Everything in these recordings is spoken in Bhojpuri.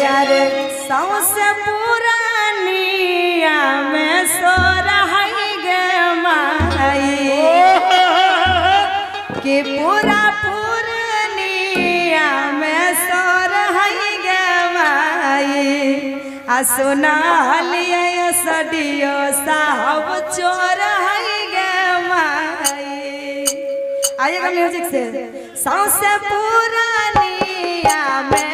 यार सौसे पुरानिया में सो रही गे माई कि पूरा पूर्णिया में सो रही गे माई आ सुना लिए सडियो साहब चोर है गे माई। आइएगा म्यूजिक से सौसे पुरानिया में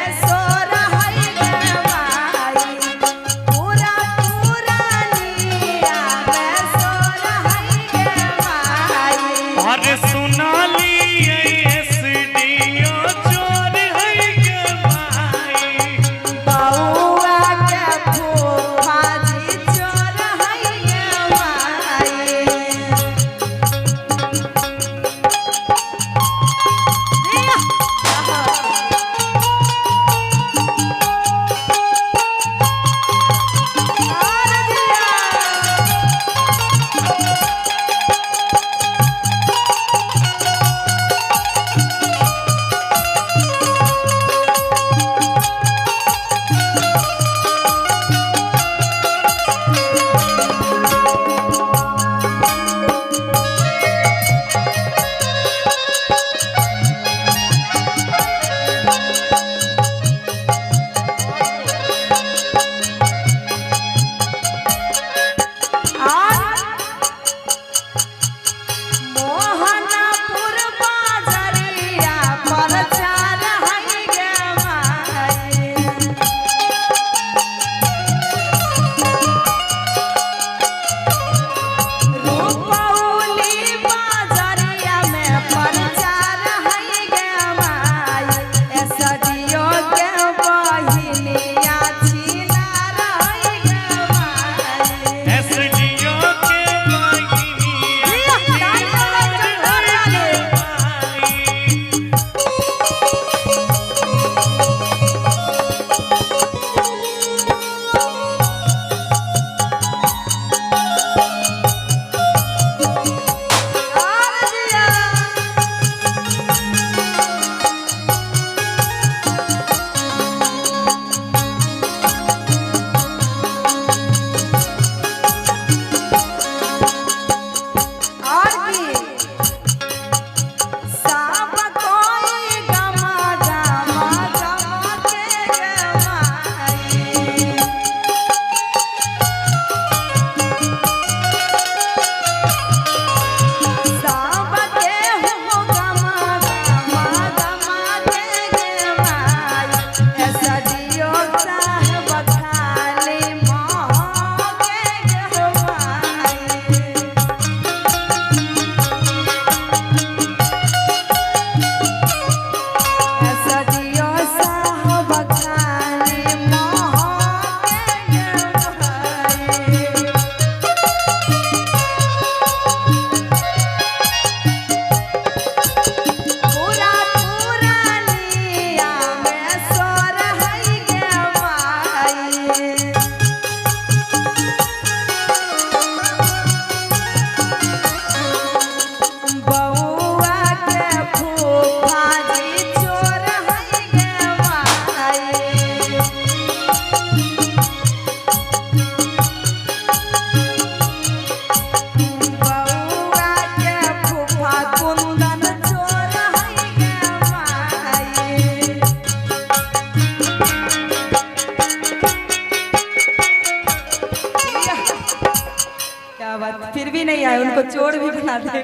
फिर भी नहीं आए, उनको चोर भी बना दे।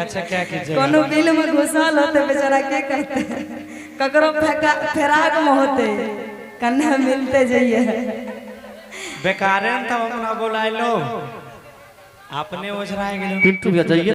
अच्छा क्या कीजिए, कोनो बिल में घुसल होते बेचारा के करते ककरो फेराक में होते कन्या मिलते जाइए बेकारे हम अपना बोला लो अपने ओझराए गेल। पिंटू भैया जाइए।